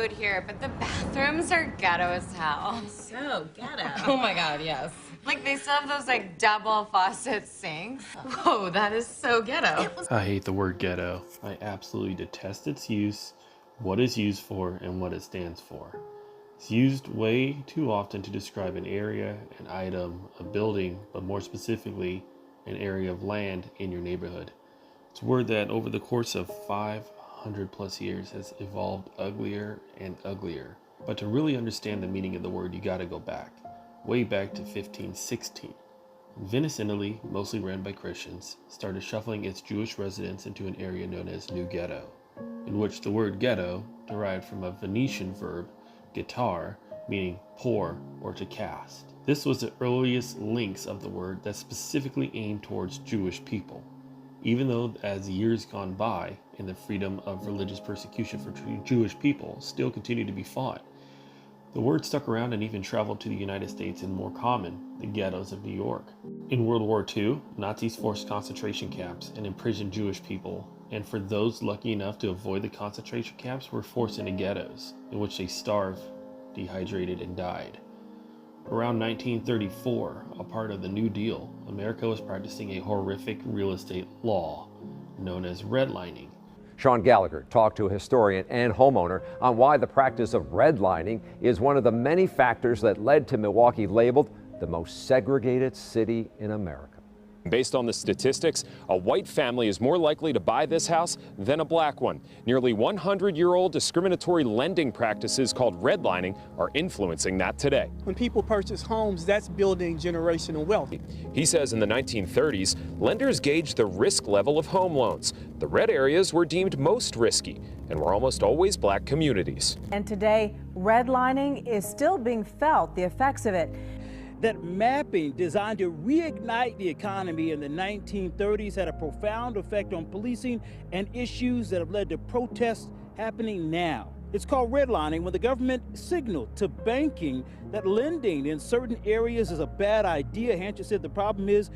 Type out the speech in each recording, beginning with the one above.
food here, but the bathrooms are ghetto as hell. So ghetto. Oh my God, yes. Like they still have those like double faucet sinks. Whoa, that is so ghetto. I hate the word ghetto. I absolutely detest its use, what it's used for, and what it stands for. It's used way too often to describe an area, an item, a building, but more specifically, an area of land in your neighborhood. It's a word that over the course of 500 plus years has evolved uglier and uglier. But to really understand the meaning of the word, you gotta go back, way back to 1516. Venice, Italy, mostly ran by Christians, started shuffling its Jewish residents into an area known as New Ghetto, in which the word ghetto derived from a Venetian verb, gettare, meaning pour or to cast. This was the earliest links of the word that specifically aimed towards Jewish people, even though as years gone by and the freedom of religious persecution for Jewish people still continued to be fought. The word stuck around and even traveled to the United States and more common, the ghettos of New York. In World War II, Nazis forced concentration camps and imprisoned Jewish people, and for those lucky enough to avoid the concentration camps were forced into ghettos, in which they starved, dehydrated, and died. Around 1934, a part of the New Deal, America was practicing a horrific real estate law known as redlining. Sean Gallagher talked to a historian and homeowner on why the practice of redlining is one of the many factors that led to Milwaukee labeled the most segregated city in America. Based on the statistics, a white family is more likely to buy this house than a black one. Nearly 100-year-old discriminatory lending practices called redlining are influencing that today. When people purchase homes, that's building generational wealth. He says in the 1930s, lenders gauged the risk level of home loans. The red areas were deemed most risky and were almost always black communities. And today, redlining is still being felt, the effects of it. That mapping designed to reignite the economy in the 1930s had a profound effect on policing and issues that have led to protests happening now. It's called redlining when the government signaled to banking that lending in certain areas is a bad idea. Hancher said the problem is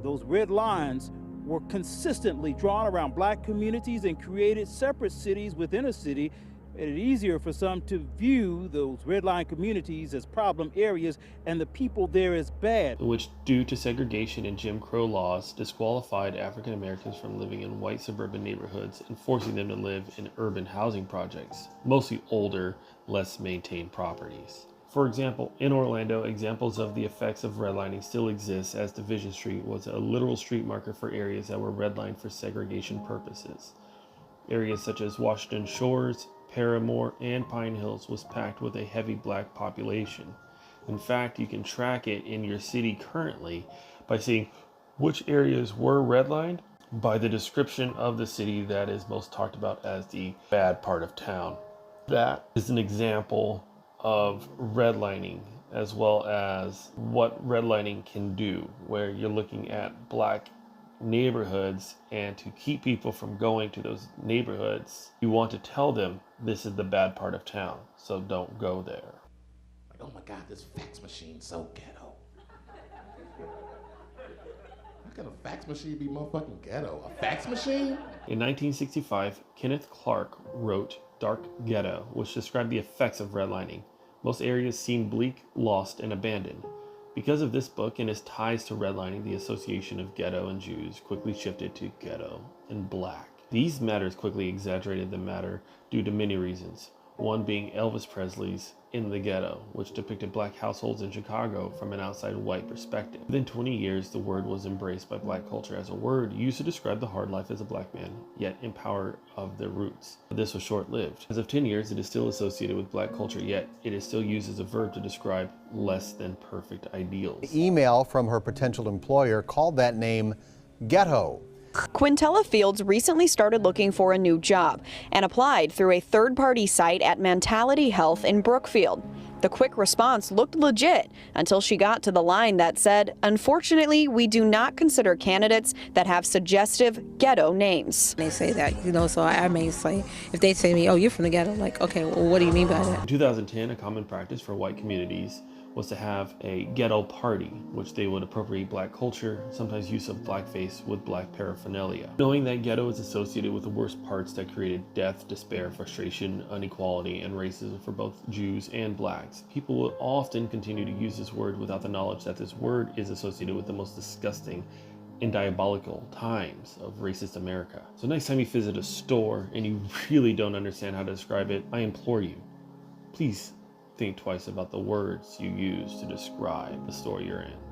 those red lines were consistently drawn around black communities and created separate cities within a city. Made it easier for some to view those redline communities as problem areas and the people there as bad. Which, due to segregation and Jim Crow laws, disqualified African Americans from living in white suburban neighborhoods and forcing them to live in urban housing projects, mostly older, less maintained properties. For example, in Orlando, examples of the effects of redlining still exist, as Division Street was a literal street marker for areas that were redlined for segregation purposes. Areas such as Washington Shores, Paramore, and Pine Hills was packed with a heavy black population. In fact, you can track it in your city currently by seeing which areas were redlined by the description of the city that is most talked about as the bad part of town. That is an example of redlining, as well as what redlining can do, where you're looking at black neighborhoods, and to keep people from going to those neighborhoods, you want to tell them this is the bad part of town, so don't go there. Like, oh my God, this fax machine's so ghetto. How can a fax machine be motherfucking ghetto? A fax machine? In 1965, Kenneth Clark wrote Dark Ghetto, which described the effects of redlining. Most areas seemed bleak, lost, and abandoned. Because of this book and its ties to redlining, the association of ghetto and Jews quickly shifted to ghetto and black. These matters quickly exaggerated the matter due to many reasons. One being Elvis Presley's In the Ghetto, which depicted black households in Chicago from an outside white perspective. Within 20 years, the word was embraced by black culture as a word used to describe the hard life as a black man, yet empowered of their roots. But this was short-lived. As of 10 years, it is still associated with black culture, yet it is still used as a verb to describe less than perfect ideals. The email from her potential employer called that name ghetto. Quintella Fields recently started looking for a new job and applied through a third-party site at Mentality Health in Brookfield. The quick response looked legit until she got to the line that said, "Unfortunately, we do not consider candidates that have suggestive ghetto names." They say that, so I may say, if they say to me, oh, you're from the ghetto, like, okay, well, what do you mean by that? In 2010, a common practice for white communities was to have a ghetto party, which they would appropriate black culture, sometimes use of blackface with black paraphernalia. Knowing that ghetto is associated with the worst parts that created death, despair, frustration, inequality, and racism for both Jews and blacks, people will often continue to use this word without the knowledge that this word is associated with the most disgusting and diabolical times of racist America. So next time you visit a store and you really don't understand how to describe it, I implore you, please think twice about the words you use to describe the store you're in.